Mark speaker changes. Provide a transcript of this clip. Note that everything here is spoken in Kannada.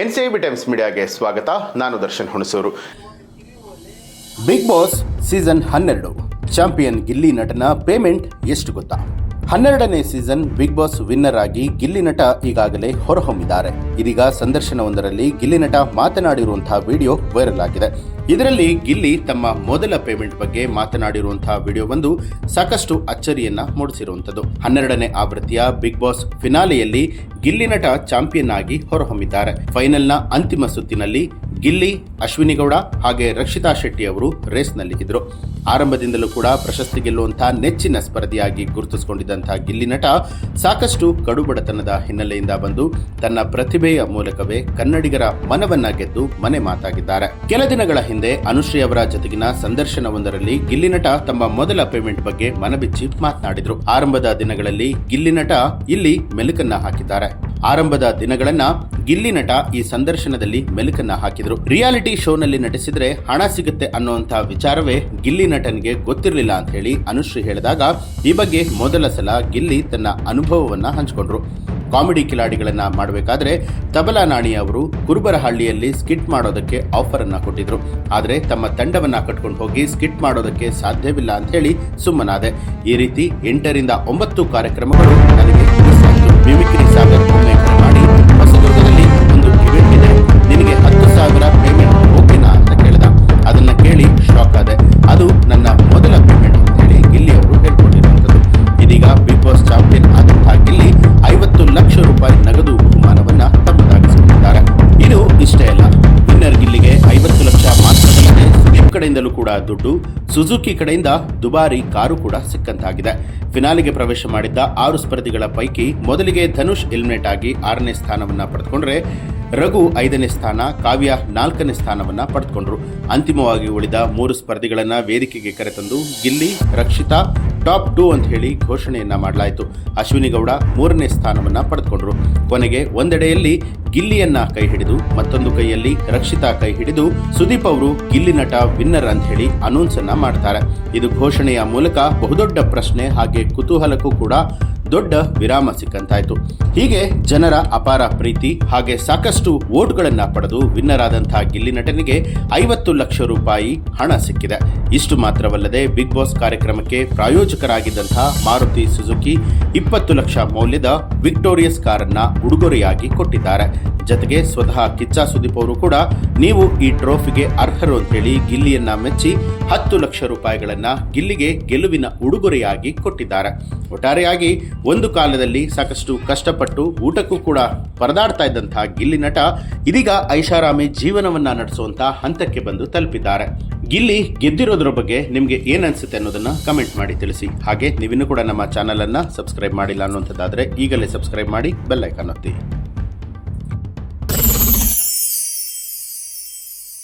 Speaker 1: NCIB ಟೈಮ್ಸ್ ಮೀಡಿಯಾಗೆ ಸ್ವಾಗತ. ನಾನು Darshan Hunasuru.
Speaker 2: Big Boss season 12 champion Gilli ನಟನ ಪೇಮೆಂಟ್ ಎಷ್ಟು ಗೊತ್ತಾ? 12ನೇ ಸೀಸನ್ ಬಿಗ್ ಬಾಸ್ ವಿನ್ನರ್ ಆಗಿ ಗಿಲ್ಲಿ ನಟ ಈಗಾಗಲೇ ಹೊರಹೊಮ್ಮಿದ್ದಾರೆ. ಇದೀಗ ಸಂದರ್ಶನವೊಂದರಲ್ಲಿ ಗಿಲ್ಲಿ ನಟ ಮಾತನಾಡಿರುವಂತಹ ವಿಡಿಯೋ ವೈರಲ್ ಆಗಿದೆ. ಇದರಲ್ಲಿ ಗಿಲ್ಲಿ ತಮ್ಮ ಮೊದಲ ಪೇಮೆಂಟ್ ಬಗ್ಗೆ ಮಾತನಾಡಿರುವಂತಹ ವಿಡಿಯೋ ಒಂದು ಸಾಕಷ್ಟು ಅಚ್ಚರಿಯನ್ನ ಮೂಡಿಸಿರುವಂತದ್ದು. 12ನೇ ಆವೃತ್ತಿಯ ಬಿಗ್ ಬಾಸ್ ಫಿನಾಲೆಯಲ್ಲಿ ಗಿಲ್ಲಿ ನಟ ಚಾಂಪಿಯನ್ ಆಗಿ ಹೊರಹೊಮ್ಮಿದ್ದಾರೆ. ಫೈನಲ್ನ ಅಂತಿಮ ಸುತ್ತಿನಲ್ಲಿ ಗಿಲ್ಲಿ, ಅಶ್ವಿನಿ ಗೌಡ ಹಾಗೆ ರಕ್ಷಿತಾ ಶೆಟ್ಟಿ ಅವರು ರೇಸ್ನಲ್ಲಿದ್ದರು. ಆರಂಭದಿಂದಲೂ ಕೂಡ ಪ್ರಶಸ್ತಿ ಗೆಲ್ಲುವಂತಹ ನೆಚ್ಚಿನ ಸ್ಪರ್ಧಿಯಾಗಿ ಗುರುತಿಸಿಕೊಂಡಿದ್ದಂತಹ ಗಿಲ್ಲಿ ನಟ ಸಾಕಷ್ಟು ಕಡುಬಡತನದ ಹಿನ್ನೆಲೆಯಿಂದ ಬಂದು ತನ್ನ ಪ್ರತಿಭೆಯ ಮೂಲಕವೇ ಕನ್ನಡಿಗರ ಮನವನ್ನ ಗೆದ್ದು ಮನೆ ಮಾತಾಗಿದ್ದಾರೆ. ಕೆಲ ದಿನಗಳ ಹಿಂದೆ ಅನುಶ್ರೀ ಅವರ ಜೊತೆಗಿನ ಸಂದರ್ಶನವೊಂದರಲ್ಲಿ ಗಿಲ್ಲಿ ನಟ ತಮ್ಮ ಮೊದಲ ಪೇಮೆಂಟ್ ಬಗ್ಗೆ ಮನಬಿಚ್ಚಿ ಮಾತನಾಡಿದ್ರು. ಆರಂಭದ ದಿನಗಳಲ್ಲಿ ಗಿಲ್ಲಿ ನಟ ಇಲ್ಲಿ ಮೆಲುಕನ್ನ ಹಾಕಿದ್ದಾರೆ. ಆರಂಭದ ದಿನಗಳನ್ನ ಗಿಲ್ಲಿ ನಟ ಈ ಸಂದರ್ಶನದಲ್ಲಿ ಮೆಲುಕನ್ನ ಹಾಕಿದ್ರು. ರಿಯಾಲಿಟಿ ಶೋನಲ್ಲಿ ನಟಿಸಿದ್ರೆ ಹಣ ಸಿಗುತ್ತೆ ಅನ್ನುವಂತಹ ವಿಚಾರವೇ ಗಿಲ್ಲಿ ನಟನಿಗೆ ಗೊತ್ತಿರಲಿಲ್ಲ ಅಂತ ಹೇಳಿ ಅನುಶ್ರೀ ಹೇಳಿದಾಗ ಈ ಬಗ್ಗೆ ಮೊದಲ ಸಲ ಗಿಲ್ಲಿ ತನ್ನ ಅನುಭವವನ್ನ ಹಂಚಿಕೊಂಡ್ರು. ಕಾಮಿಡಿ ಕಿಲಾಡಿಗಳನ್ನ ಮಾಡಬೇಕಾದ್ರೆ ತಬಲಾ ನಾಣಿ ಅವರು ಕುರುಬರಹಳ್ಳಿಯಲ್ಲಿ ಸ್ಕಿಟ್ ಮಾಡೋದಕ್ಕೆ ಆಫರ್ ಅನ್ನ ಕೊಟ್ಟಿದ್ರು. ಆದ್ರೆ ತಮ್ಮ ತಂಡವನ್ನ ಕಟ್ಕೊಂಡು ಹೋಗಿ ಸ್ಕಿಟ್ ಮಾಡೋದಕ್ಕೆ ಸಾಧ್ಯವಿಲ್ಲ ಅಂತ ಹೇಳಿ ಸುಮ್ಮನಾದೆ. ಈ ರೀತಿ 8 ರಿಂದ 9 ಕಾರ್ಯಕ್ರಮಗಳು ನನಗೆ ಮಿಮಿಕ್ರಿ ಸಾಗರ್ ಮಾಡಿ ಹೊಸದುರ್ಗದಲ್ಲಿ ಒಂದು ಇವೆಂಟ್ ಇದೆ, ನಿನಗೆ 10,000 ಪೇಮೆಂಟ್ ಓಕೆನಾ ಅಂತ ಕೇಳಿದ. ಅದನ್ನ ಕೇಳಿ ಶಾಕ್ ಆದೆ. ಅದು ನನ್ನ ಮೊದಲ ಪೇಮೆಂಟ್ ಅಂತ ಹೇಳಿ ಗಿಲ್ಲಿ ಅವರು ಹೇಳ್ಕೊಂಡಿರುವಂಥದ್ದು. ಇದೀಗ ಬಿಗ್ ಬಾಸ್ ಚಾಂಪಿಯನ್ ಆದಂತಹ ಗಿಲ್ಲಿ 50 ಲಕ್ಷ ರೂಪಾಯಿ ನಗದು ಬಹುಮಾನವನ್ನ ತಮ್ಮದಾಗಿಸಿಕೊಂಡಿದ್ದಾರೆ. ಇದು ಇಷ್ಟೇ ಅಲ್ಲ, ವಿನ್ನರ್ ಗಿಲ್ಲಿಗೆ 50 ಲಕ್ಷ ಮಾತ್ರವಲ್ಲದೆ ಸುದೀಪ್ ಕಡೆಯಿಂದಲೂ ಕೂಡ ದುಡ್ಡು, ಸುಜುಕಿ ಕಡೆಯಿಂದ ದುಬಾರಿ ಕಾರು ಕೂಡ ಸಿಕ್ಕಂತಾಗಿದೆ. ಫಿನಾಲಿಗೆ ಪ್ರವೇಶ ಮಾಡಿದ್ದ 6 ಸ್ಪರ್ಧಿಗಳ ಪೈಕಿ ಮೊದಲಿಗೆ ಧನುಷ್ ಎಲಿಮಿನೇಟ್ ಆಗಿ 6ನೇ ಸ್ಥಾನವನ್ನ ಪಡೆದುಕೊಂಡ್ರೆ ರಘು 5ನೇ ಸ್ಥಾನ, ಕಾವ್ಯ 4ನೇ ಸ್ಥಾನವನ್ನ ಪಡೆದುಕೊಂಡ್ರು. ಅಂತಿಮವಾಗಿ ಉಳಿದ 3 ಸ್ಪರ್ಧಿಗಳನ್ನ ವೇದಿಕೆಗೆ ಕರೆತಂದು ಗಿಲ್ಲಿ, ರಕ್ಷಿತಾ ಟಾಪ್ 2 ಅಂತ ಹೇಳಿ ಘೋಷಣೆಯನ್ನ ಮಾಡಲಾಯಿತು. ಅಶ್ವಿನಿ ಗೌಡ 3ನೇ ಸ್ಥಾನವನ್ನ ಪಡೆದುಕೊಂಡ್ರು. ಕೊನೆಗೆ ಒಂದೆಡೆಯಲ್ಲಿ ಗಿಲ್ಲಿಯನ್ನ ಕೈ ಹಿಡಿದು ಮತ್ತೊಂದು ಕೈಯಲ್ಲಿ ರಕ್ಷಿತಾ ಕೈ ಹಿಡಿದು ಸುದೀಪ್ ಅವರು ಗಿಲ್ಲಿ ನಟ ವಿನ್ನರ್ ಅಂತ ಹೇಳಿ ಅನೌನ್ಸ್ ಅನ್ನ ಮಾಡ್ತಾರೆ. ಇದು ಘೋಷಣೆಯ ಮೂಲಕ ಬಹುದೊಡ್ಡ ಪ್ರಶ್ನೆ ಹಾಗೆ ಕುತೂಹಲಕ್ಕೂ ಕೂಡ ದೊಡ್ಡ ವಿರಾಮ ಸಿಕ್ಕಂತಾಯ್ತು. ಹೀಗೆ ಜನರ ಅಪಾರ ಪ್ರೀತಿ ಹಾಗೆ ಸಾಕಷ್ಟು ವೋಟ್ಗಳನ್ನ ಪಡೆದು ವಿನ್ನರ್ ಆದಂತಹ ಗಿಲ್ಲಿ ನಟನಿಗೆ 50 ಲಕ್ಷ ರೂಪಾಯಿ ಹಣ ಸಿಕ್ಕಿದೆ. ಇಷ್ಟು ಮಾತ್ರವಲ್ಲದೆ ಬಿಗ್ ಬಾಸ್ ಕಾರ್ಯಕ್ರಮಕ್ಕೆ ಪ್ರಾಯೋಜಕರಾಗಿದ್ದಂತಹ ಮಾರುತಿ ಸುಜುಕಿ 20 ಲಕ್ಷ ಮೌಲ್ಯದ ವಿಕ್ಟೋರಿಯಸ್ ಕಾರನ್ನ ಉಡುಗೊರೆಯಾಗಿ ಕೊಟ್ಟಿದ್ದಾರೆ. ಜೊತೆಗೆ ಸ್ವತಃ ಕಿಚ್ಚ ಸುದೀಪ್ ಅವರು ಕೂಡ ನೀವು ಈ ಟ್ರೋಫಿಗೆ ಅರ್ಹರು ಅಂತ ಹೇಳಿ ಗಿಲ್ಲಿಯನ್ನ ಮೆಚ್ಚಿ 10 ಲಕ್ಷ ರೂಪಾಯಿಗಳನ್ನ ಗಿಲ್ಲಿಗೆ ಗೆಲುವಿನ ಉಡುಗೊರೆಯಾಗಿ ಕೊಟ್ಟಿದ್ದಾರೆ. ಒಟ್ಟಾರೆಯಾಗಿ ಒಂದು ಕಾಲದಲ್ಲಿ ಸಾಕಷ್ಟು ಕಷ್ಟಪಟ್ಟು ಊಟಕ್ಕೂ ಕೂಡ ಪರದಾಡ್ತಾ ಇದ್ದಂತಹ ಗಿಲ್ಲಿ ನಟ ಇದೀಗ ಐಷಾರಾಮಿ ಜೀವನವನ್ನ ನಡೆಸುವಂತಹ ಹಂತಕ್ಕೆ ಬಂದು ತಲುಪಿದ್ದಾರೆ. ಗಿಲ್ಲಿ ಗೆದ್ದಿರೋದ್ರ ಬಗ್ಗೆ ನಿಮ್ಗೆ ಏನ್ ಅನ್ಸುತ್ತೆ ಅನ್ನೋದನ್ನ ಕಮೆಂಟ್ ಮಾಡಿ ತಿಳಿಸಿ. ಹಾಗೆ ನೀವಿನ್ನೂ ಕೂಡ ನಮ್ಮ ಚಾನಲ್ ಅನ್ನ ಸಬ್ಸ್ಕ್ರೈಬ್ ಮಾಡಿಲ್ಲ ಅನ್ನುವಂಥದ್ದಾದ್ರೆ ಈಗಲೇ ಸಬ್ಸ್ಕ್ರೈಬ್ ಮಾಡಿ ಬೆಲ್ ಐಕಾನ್ ಒತ್ತಿ.